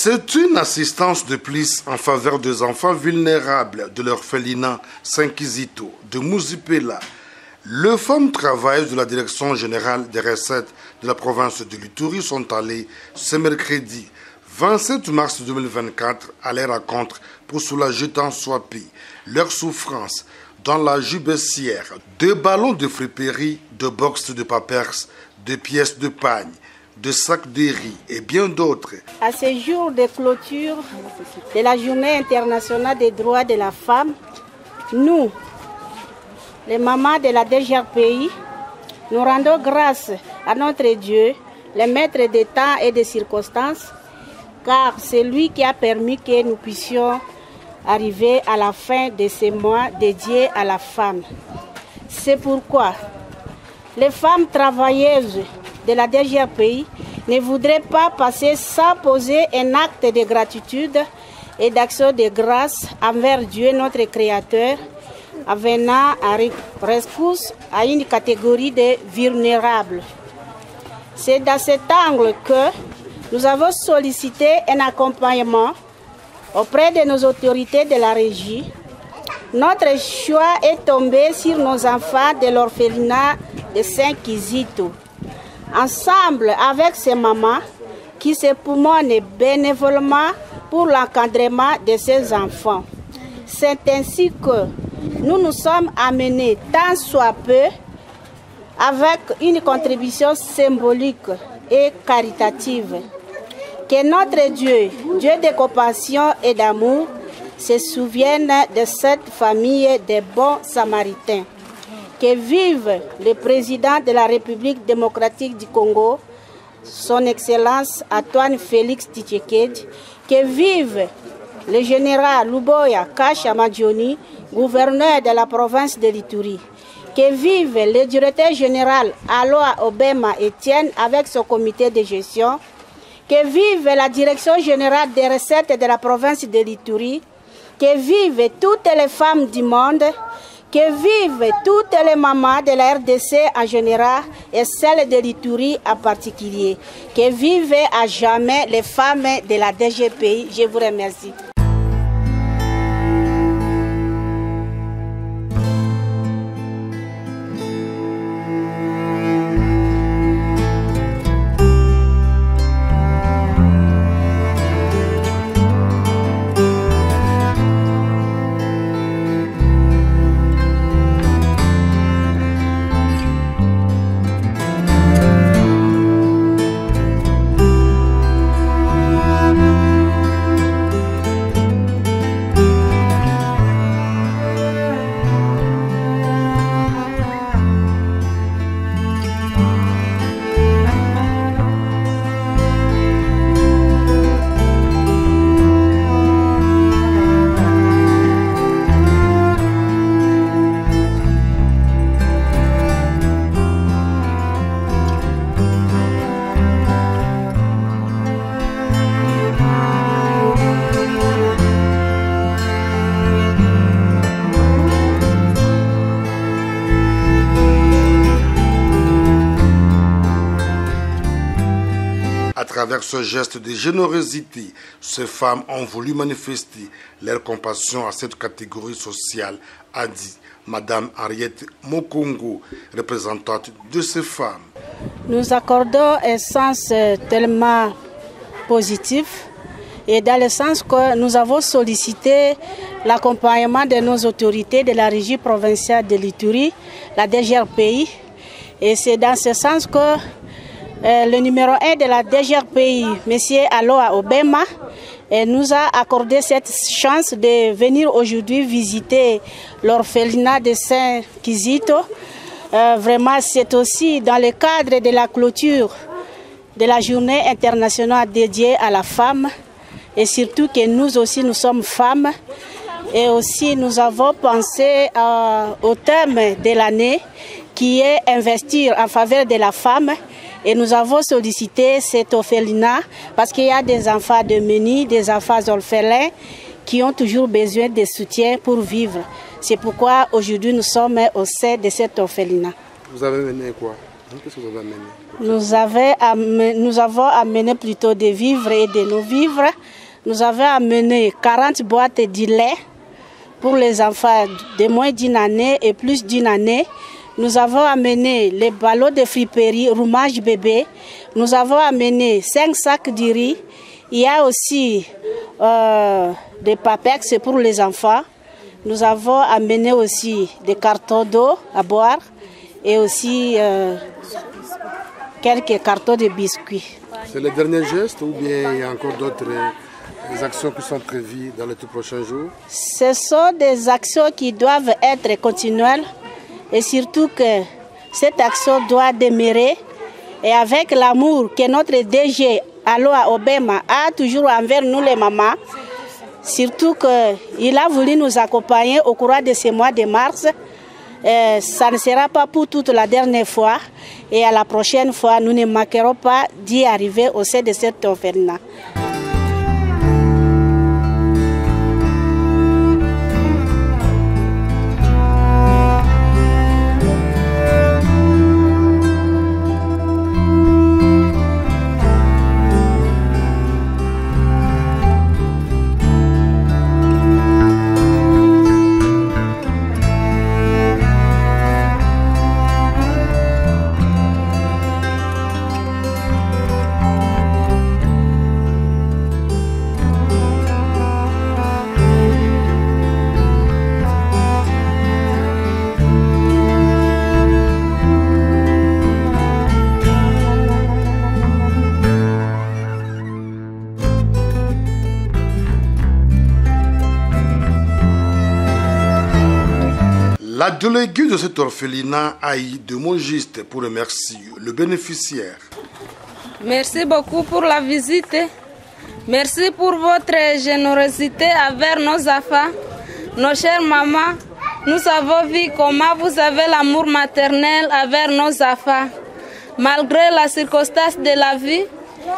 C'est une assistance de plus en faveur des enfants vulnérables de l'orphelinat Saint-Kizito de Muzipela. Les femmes travailleuses de la Direction générale des recettes de la province de l'Ituri sont allées ce mercredi 27 mars 2024 à leur rencontre pour soulager tant soit peu leur souffrance dans la jubessière. Des ballons de friperie, de box de papers, de pièces de pagne, de sacs de riz et bien d'autres. À ce jour de clôture de la Journée internationale des droits de la femme, nous, les mamans de la DGRPI, nous rendons grâce à notre Dieu, le maître des temps et des circonstances, car c'est lui qui a permis que nous puissions arriver à la fin de ces mois dédiés à la femme. C'est pourquoi les femmes travailleuses de la DGRPI ne voudraient pas passer sans poser un acte de gratitude et d'action de grâce envers Dieu, notre Créateur, en venant à rescousse à une catégorie de vulnérables. C'est dans cet angle que nous avons sollicité un accompagnement auprès de nos autorités de la régie. Notre choix est tombé sur nos enfants de l'orphelinat de Saint-Kizito. Ensemble avec ces mamans qui se poumonent bénévolement pour l'encadrement de ces enfants. C'est ainsi que nous nous sommes amenés tant soit peu avec une contribution symbolique et caritative. Que notre Dieu, Dieu de compassion et d'amour, se souvienne de cette famille de bons samaritains. Que vive le président de la République démocratique du Congo, son Excellence Antoine Félix Tshisekedi. Que vive le général Luboya Kasha Madjoni, gouverneur de la province de l'Ituri. Que vive le directeur général Aloa Obema Etienne avec son comité de gestion. Que vive la direction générale des recettes de la province de l'Ituri. Que vivent toutes les femmes du monde. Que vivent toutes les mamans de la RDC en général et celles de l'Ituri en particulier. Que vivent à jamais les femmes de la DGPI. Je vous remercie. À travers ce geste de générosité, ces femmes ont voulu manifester leur compassion à cette catégorie sociale, a dit Madame Henriette Mokongo, représentante de ces femmes. Nous accordons un sens tellement positif et dans le sens que nous avons sollicité l'accompagnement de nos autorités de la régie provinciale de l'Ituri, la DGRPI, et c'est dans ce sens que le numéro 1 de la DGRPI, M. Aloa Obema, nous a accordé cette chance de venir aujourd'hui visiter l'orphelinat de Saint-Kizito. Vraiment, c'est aussi dans le cadre de la clôture de la journée internationale dédiée à la femme. Et surtout que nous aussi, nous sommes femmes. Et aussi, nous avons pensé au thème de l'année qui est investir en faveur de la femme. Et nous avons sollicité cet orphelinat parce qu'il y a des enfants démunis, des enfants orphelins qui ont toujours besoin de soutien pour vivre. C'est pourquoi aujourd'hui nous sommes au sein de cet orphelinat. Vous avez mené quoi? Qu'est-ce que vous avez amené? Nous avons amené plutôt des vivres et de non-vivres. Nous avons amené 40 boîtes de lait pour les enfants de moins d'une année et plus d'une année. Nous avons amené les ballots de friperie, roumage bébé. Nous avons amené 5 sacs de riz. Il y a aussi des papex pour les enfants. Nous avons amené aussi des cartons d'eau à boire et aussi quelques cartons de biscuits. C'est le dernier geste ou bien il y a encore d'autres actions qui sont prévues dans les tout prochains jours? Ce sont des actions qui doivent être continuelles et surtout que cette action doit demeurer et avec l'amour que notre DG Aloa Obema a toujours envers nous les mamans. Surtout qu'il a voulu nous accompagner au cours de ce mois de mars. Ça ne sera pas pour toute la dernière fois. Et à la prochaine fois, nous ne manquerons pas d'y arriver au sein de cette orphelinat. La déléguée de cet orphelinat a eu deux mots justes pour remercier le bénéficiaire. Merci beaucoup pour la visite. Merci pour votre générosité envers nos enfants, nos chères mamans. Nous avons vu comment vous avez l'amour maternel envers nos enfants. Malgré la circonstance de la vie,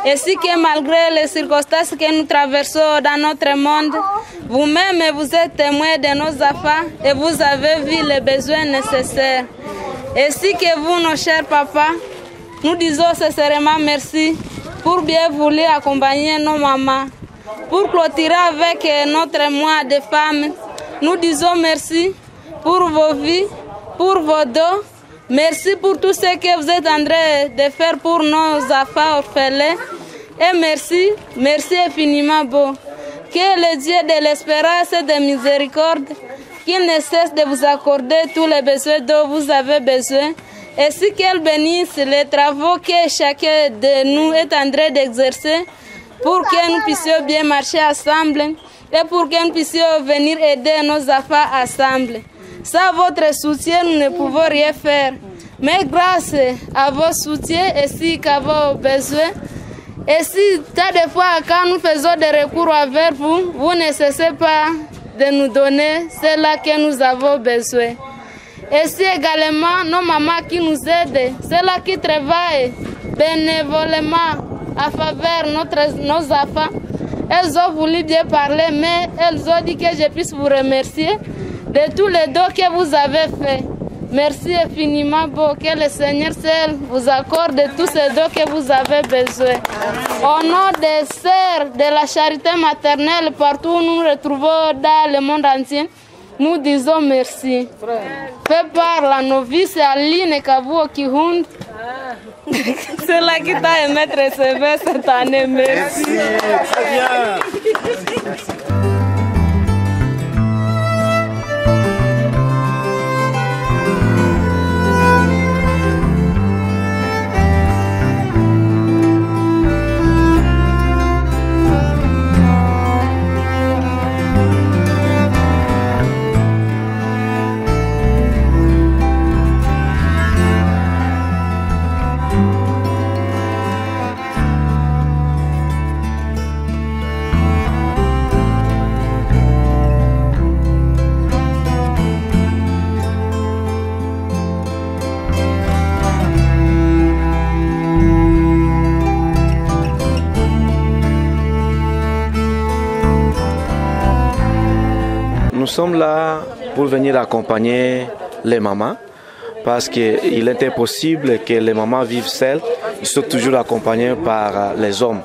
ainsi que malgré les circonstances que nous traversons dans notre monde, vous-même vous êtes témoin de nos enfants et vous avez vu les besoins nécessaires. Ainsi que vous, nos chers papas, nous disons sincèrement merci pour bien vouloir accompagner nos mamans. Pour clôturer avec notre mois de femmes, nous disons merci pour vos vies, pour vos dons. Merci pour tout ce que vous êtes en train de faire pour nos enfants orphelins. Et merci infiniment beau. Que le Dieu de l'espérance et de miséricorde, qu'il ne cesse de vous accorder tous les besoins dont vous avez besoin, ainsi qu'elle bénisse les travaux que chacun de nous est en train d'exercer pour que nous puissions bien marcher ensemble et pour que nous puissions venir aider nos enfants ensemble. Sans votre soutien, nous ne pouvons rien faire. Mais grâce à vos soutiens ainsi qu'à vos besoins, et si tas de fois quand nous faisons des recours envers vous, vous ne cessez pas de nous donner cela que nous avons besoin. Et si également nos mamans qui nous aident, celles qui travaillent bénévolement à faveur de nos enfants, elles ont voulu bien parler, mais elles ont dit que je puisse vous remercier de tous les dons que vous avez faits. Merci infiniment, beau, que le Seigneur seul vous accorde tous ces dons que vous avez besoin. Au nom des sœurs de la charité maternelle, partout où nous nous retrouvons dans le monde entier, nous disons merci. Fait par la novice Aline Kavuo Kihund, c'est là qui t'a aimé te recevoir cette année. Merci. Très bien. Nous sommes là pour venir accompagner les mamans parce qu'il est impossible que les mamans vivent seules, ils sont toujours accompagnés par les hommes.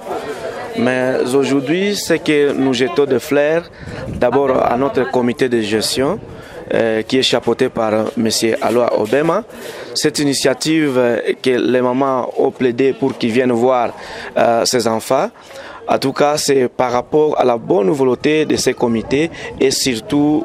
Mais aujourd'hui, c'est que nous jetons des fleurs d'abord à notre comité de gestion qui est chapeauté par M. Aloa Obema. Cette initiative que les mamans ont plaidé pour qu'ils viennent voir ces enfants, en tout cas, c'est par rapport à la bonne volonté de ces comités et surtout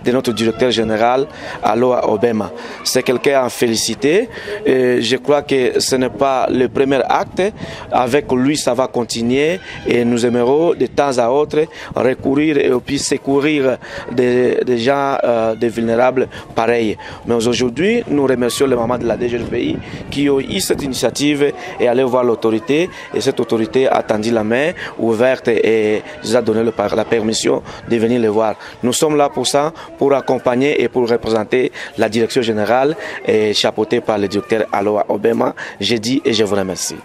de notre directeur général, Aloa Obema. C'est quelqu'un à féliciter. Et je crois que ce n'est pas le premier acte. Avec lui, ça va continuer et nous aimerons de temps à autre recourir et puis secourir des gens, des vulnérables pareils. Mais aujourd'hui, nous remercions les mamans de la DGRPI qui ont eu cette initiative et aller voir l'autorité. Et cette autorité a tendu la main ouverte et nous a donné la permission de venir les voir. Nous sommes là pour ça, pour accompagner et pour représenter la direction générale et chapeautée par le directeur Aloa Obema. Je dis et je vous remercie.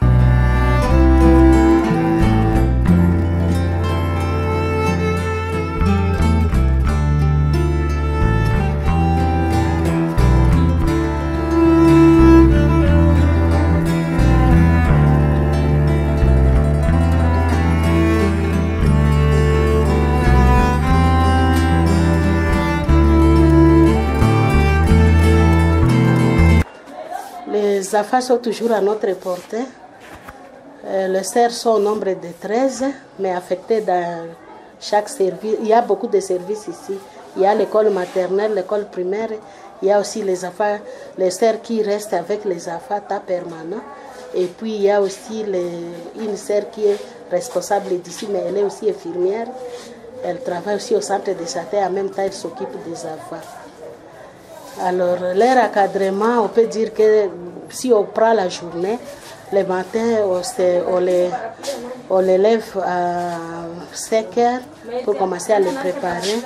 Les affaires sont toujours à notre portée. Les serres sont au nombre de 13, mais affectés dans chaque service. Il y a beaucoup de services ici. Il y a l'école maternelle, l'école primaire. Il y a aussi les affaires, les serres qui restent avec les affaires temps permanent. Et puis il y a aussi une serre qui est responsable d'ici, mais elle est aussi infirmière. Elle travaille aussi au centre de santé, en même temps elle s'occupe des affaires. Alors, leur encadrement, on peut dire que si on prend la journée, le matin, on les lève à 5 heures pour commencer à les préparer.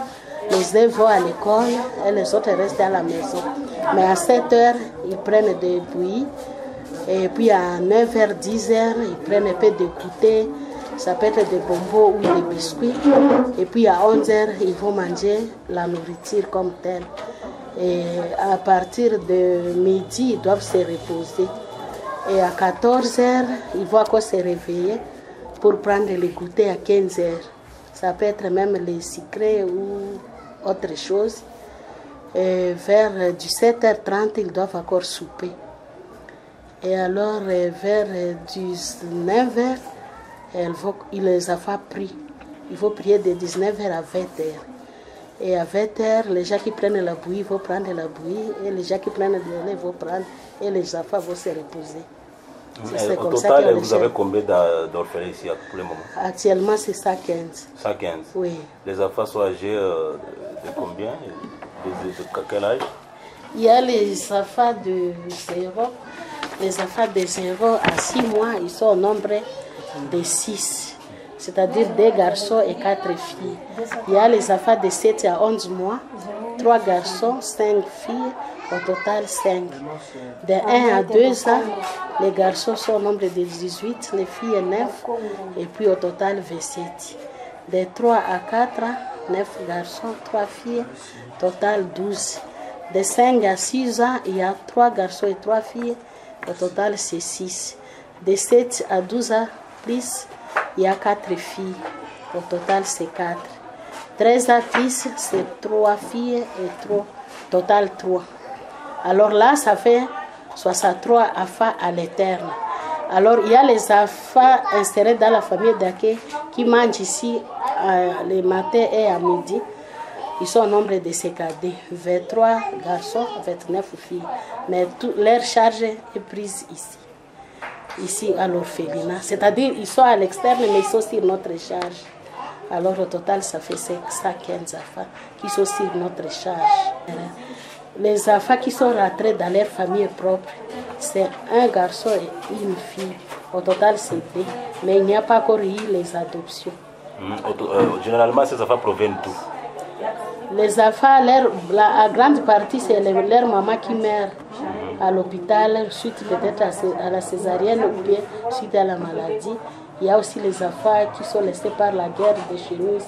Les élèves vont à l'école et les autres restent à la maison. Mais à 7 heures, ils prennent des bouillies. Et puis à 9 h, 10 h, ils prennent un peu de goûter. Ça peut être des bonbons ou des biscuits. Et puis à 11 h, ils vont manger la nourriture comme telle. Et à partir de midi, ils doivent se reposer. Et à 14 h, ils vont encore se réveiller pour prendre le goûter à 15 h. Ça peut être même les sucrés ou autre chose. Et vers 17 h 30, ils doivent encore souper. Et alors, vers 19 h, ils les ont pris. Il faut prier de 19 h à 20 h. Et à 20 h, les gens qui prennent la bouillie vont prendre la bouillie, et les gens qui prennent le lait vont prendre, et les enfants vont se reposer. Au total, vous avez combien d'orphelins ici pour le moment? Actuellement, c'est 115. 115? Oui. Les enfants sont âgés de combien? De quel âge? Il y a les enfants de 0. Les enfants de 0 à 6 mois, ils sont au nombre de 6. C'est-à-dire 2 garçons et 4 filles. Il y a les enfants de 7 à 11 mois, 3 garçons, 5 filles, au total 5. De 1 à 2 ans, les garçons sont au nombre de 18, les filles 9, et puis au total 27. De 3 à 4 ans, 9 garçons, 3 filles, total 12. De 5 à 6 ans, il y a 3 garçons et 3 filles, au total c'est 6. De 7 à 12 ans, plus, il y a 4 filles, au total c'est 4. 13 à 10, c'est 3 filles et 3, total 3. Alors là, ça fait 63 enfants à l'éterne. Alors il y a les enfants insérés dans la famille d'accueil qui mangent ici le matin et à midi. Ils sont au nombre de CKD, 23 garçons, 29 filles. Mais leur charge est prise ici à l'orphelinat. C'est-à-dire ils sont à l'externe, mais ils sont sur notre charge. Alors au total, ça fait 115 enfants qui sont sur notre charge. Les enfants qui sont rentrés dans leur famille propre, c'est un garçon et une fille. Au total, c'est 2. Mais il n'y a pas encore eu les adoptions. Généralement, ces enfants proviennent d'où? Les enfants, la grande partie, c'est leur maman qui meurt à l'hôpital, suite peut-être à la césarienne ou bien suite à la maladie. Il y a aussi les enfants qui sont laissés par la guerre de chez nous ici,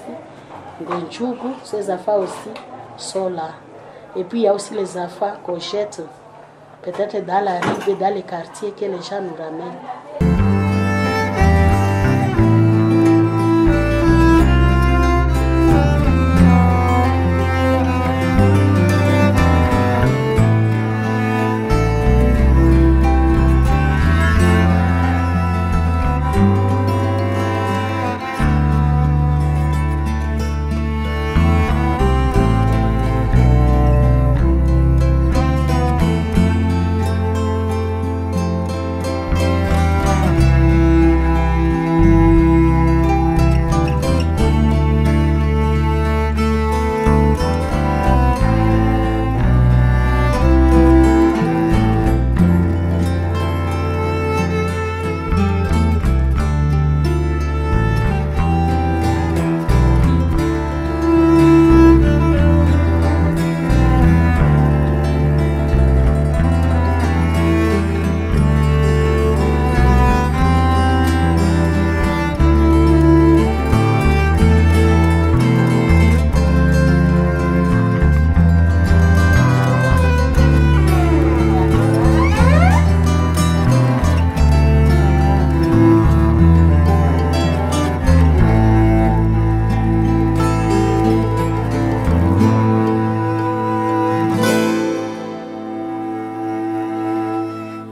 de Djougou. Ces enfants aussi sont là. Et puis il y a aussi les enfants qu'on jette peut-être dans la rue et dans les quartiers que les gens nous ramènent.